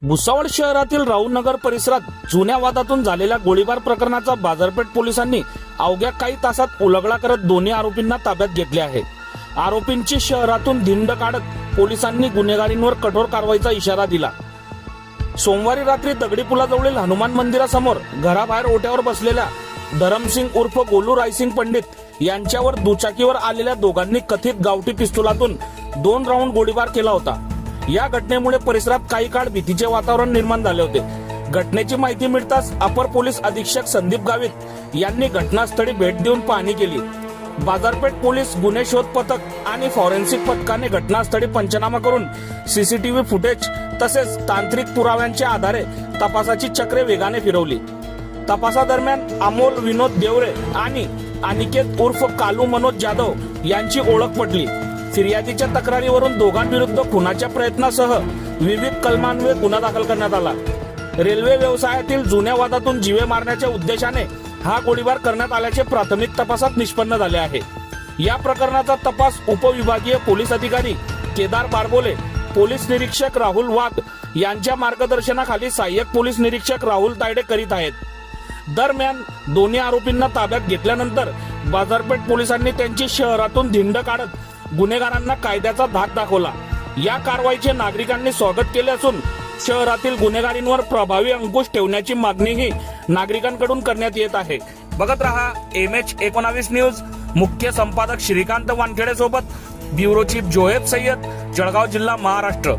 भुसावळ शहरातील राऊनगर परिसरात जुन्या वादातून झालेल्या गोळीबार प्रकरणाचा बाजारपेठ पोलिसांनी अवघ्या काही तासात उलगडा करत दोन्ही आरोपींना ताब्यात घेतले आहे। आरोपींची शहरातून धिंड काढत पोलिसांनी गुन्हेगारींवर कठोर कारवाईचा इशारा दिला। सोमवारी रात्री दगडी पुलाजवळील हनुमान मंदिरासमोर घराबाहेर ओट्यावर बसलेल्या धरमसिंग उर्फ गोलू रायसिंग पंडित यांच्यावर दुचाकीवर आलेल्या दोघांनी कथित गावठी पिस्तुलातून 2 राऊंड गोळीबार केला होता। या घटनेमुळे परिसरात काही काळ भीतीचे वातावरण निर्माण झाले होते। घटनेची माहिती मिळताच अपर पोलीस अधीक्षक संदीप गावित यांनी घटनास्थळी भेट देऊन पाहणी केली। बाजारपेठ पोलीस गुन्हे शोध पथक आणि फॉरेन्सिक पथकाने घटनास्थळी पंचनामा करून सीसीटीव्ही फुटेज तसेच तांत्रिक पुराव्यांच्या आधारे तपासाची चक्रे वेगाने फिरवली। तपासादरम्यान अमोल विनोद देवरे आणि अनिकेत उर्फ कालू मनोज जाधव यांची ओळख पटली। फिर्यादीच्या तक्रारीवरून दोघांविरुद्ध खुनाच्या प्रयत्नासह विविध कलमान्वये गुन्हा दाखल करण्यात आला। रेल्वे व्यवसायातील जुन्या वादातून जीवे मारण्याच्या उद्देशाने हा गोळीबार करण्यात आल्याचे प्राथमिक तपासात निष्पन्न झाले आहे। या प्रकरणाचा तपास उपविभागीय पोलीस अधिकारी केदार बारबोले, पोलीस निरीक्षक राहुल वाघ यांच्या मार्गदर्शनाखाली सहाय्यक पोलीस निरीक्षक राहुल तायडे करीत आहेत। दरम्यान दोन्ही आरोपींना ताब्यात घेतल्यानंतर बाजारपेठ पोलिसांनी त्यांची शहरातून धिंड काढत गुन्हेगारांना कायद्याचा धाक दाखवला। या कारवाईचे नागरिकांनी स्वागत केले असून शहरातील गुन्हेगारींवर प्रभावी अंकुश ठेवण्याची मागणीही नागरिकांकडून करण्यात येत आहे। बघत रहा MH19 न्यूज। मुख्य संपादक श्रीकांत वानखेडे सोबत ब्युरो चीफ जोहेब सय्यद, जळगाव जिल्हा, महाराष्ट्र।